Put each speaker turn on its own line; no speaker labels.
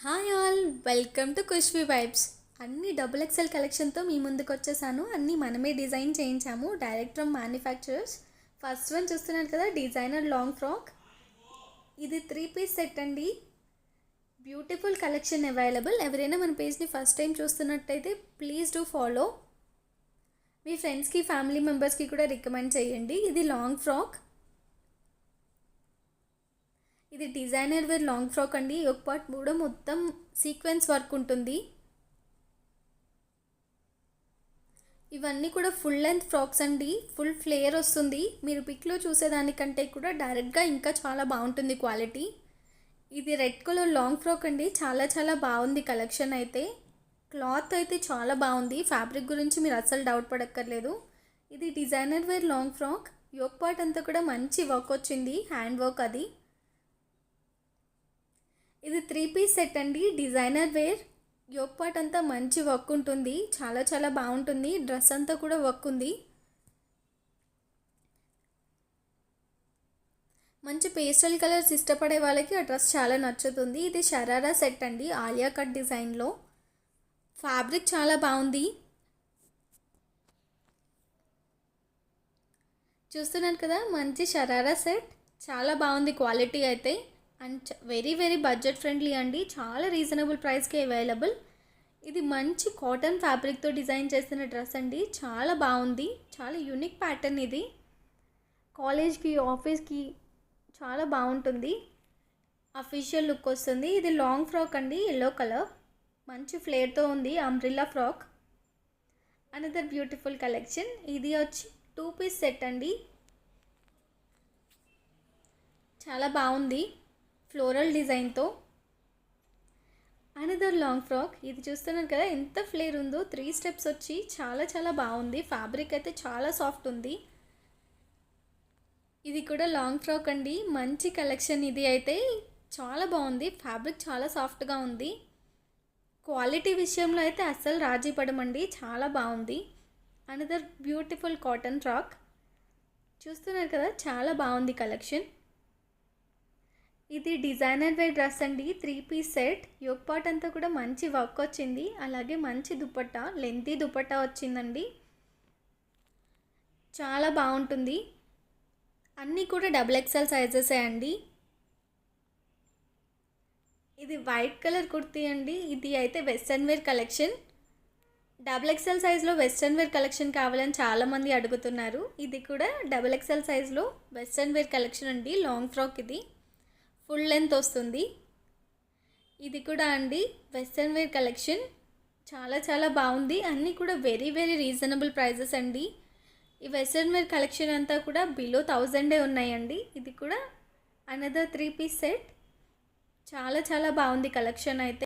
Hi all, welcome to Khushvi vibes. అన్ని double excel కలెక్షన్తో మీ ముందుకు వచ్చేసాను. అన్నీ మనమే డిజైన్ చేయించాము direct from manufacturers. First one చూస్తున్నారు కదా, డిజైనర్ లాంగ్ ఫ్రాక్. ఇది 3 పీస్ సెట్ అండి. Beautiful collection available. ఎవరైనా మన పేజ్ని ఫస్ట్ టైం చూస్తున్నట్టయితే ప్లీజ్ డూ ఫాలో. మీ ఫ్రెండ్స్కి ఫ్యామిలీ మెంబర్స్కి కూడా రికమెండ్ చేయండి. ఇది లాంగ్ ఫ్రాక్. ఇది డిజైనర్ వేర్ లాంగ్ ఫ్రాక్ అండి. ఒక పార్ట్ కూడా మొత్తం సీక్వెన్స్ వర్క్ ఉంటుంది. ఇవన్నీ కూడా ఫుల్ లెంత్ ఫ్రాక్స్ అండి. ఫుల్ ఫ్లేయర్ వస్తుంది. మీరు పిక్లో చూసేదానికంటే కూడా డైరెక్ట్గా ఇంకా చాలా బాగుంటుంది క్వాలిటీ. ఇది రెడ్ కలర్ లాంగ్ ఫ్రాక్ అండి. చాలా చాలా బాగుంది కలెక్షన్ అయితే. క్లాత్ అయితే చాలా బాగుంది. ఫ్యాబ్రిక్ గురించి మీరు అస్సలు డౌట్ పడక్కర్లేదు. ఇది designer wear long frock. Yoke part అంతా కూడా మంచి వర్క్ వచ్చింది, హ్యాండ్ వర్క్ అది. ఇది 3 పీస్ సెట్ అండి. Designer wear. యోక్ పార్ట్ అంతా మంచి వర్క్ ఉంటుంది. చాలా చాలా బాగుంటుంది. డ్రెస్ అంతా కూడా వర్క్ ఉంది. మంచి పేస్టల్ కలర్స్ ఇష్టపడే వాళ్ళకి ఆ డ్రెస్ చాలా నచ్చుతుంది. ఇది షరారా సెట్ అండి, ఆలియా కట్ డిజైన్లో. ఫ్యాబ్రిక్ చాలా బాగుంది. చూస్తున్నారు కదా, మంచి షరారా సెట్. చాలా బాగుంది క్వాలిటీ అయితే. And very very budget friendly అండి. చాలా రీజనబుల్ ప్రైస్కి అవైలబుల్. ఇది మంచి కాటన్ ఫ్యాబ్రిక్తో డిజైన్ చేసిన డ్రెస్ అండి. చాలా బాగుంది. చాలా యూనిక్ ప్యాటర్న్ ఇది. కాలేజ్కి, ఆఫీస్కి చాలా బాగుంటుంది. అఫీషియల్ లుక్ వస్తుంది. ఇది లాంగ్ ఫ్రాక్ అండి, ఎల్లో కలర్. మంచి ఫ్లేర్తో ఉంది. Umbrella frock. Another beautiful collection. ఇది వచ్చి 2 పీస్ సెట్ అండి. చాలా బాగుంది ఫ్లోరల్ డిజైన్తో. Another long frock. ఇది చూస్తున్నారు కదా ఎంత ఫ్లేర్ ఉందో. 3 స్టెప్స్ వచ్చి చాలా చాలా బాగుంది. ఫ్యాబ్రిక్ అయితే చాలా సాఫ్ట్ ఉంది. ఇది కూడా లాంగ్ ఫ్రాక్ అండి. మంచి కలెక్షన్ ఇది అయితే. చాలా బాగుంది. ఫ్యాబ్రిక్ చాలా సాఫ్ట్గా ఉంది. క్వాలిటీ విషయంలో అయితే అస్సలు రాజీ పడమండి. చాలా బాగుంది. Another beautiful cotton frock. చూస్తున్నారు కదా, చాలా బాగుంది కలెక్షన్. ఇది డిజైనర్ వేర్ డ్రెస్ అండి. 3 పీస్ సెట్. యోక్ పార్ట్ అంతా కూడా మంచి వర్క్ వచ్చింది. అలాగే మంచి దుపట్టా, లెంతీ దుపట్టా వచ్చిందండి. చాలా బాగుంటుంది. అన్నీ కూడా డబుల్ ఎక్స్ఎల్ సైజెసే అండి. ఇది వైట్ కలర్ కుర్తీ అండి. ఇది అయితే western wear collection. Double XL సైజ్లో వెస్ట్రన్ వేర్ కలెక్షన్ కావాలని చాలామంది అడుగుతున్నారు. ఇది కూడా డబుల్ ఎక్స్ఎల్ సైజ్లో వెస్ట్రన్ వేర్ కలెక్షన్ అండి. లాంగ్ ఫ్రాక్ ఇది. ఫుల్ లెంత్ వస్తుంది. ఇది కూడా అండి వెస్ట్రన్ వేర్ కలెక్షన్. చాలా చాలా బాగుంది. అన్నీ కూడా వెరీ వెరీ రీజనబుల్ ప్రైజెస్ అండి. ఈ వెస్ట్రన్ వేర్ కలెక్షన్ అంతా కూడా బిలో 1000 ఉన్నాయండి. ఇది కూడా అనదర్ 3 పీస్ సెట్. చాలా చాలా బాగుంది కలెక్షన్ అయితే.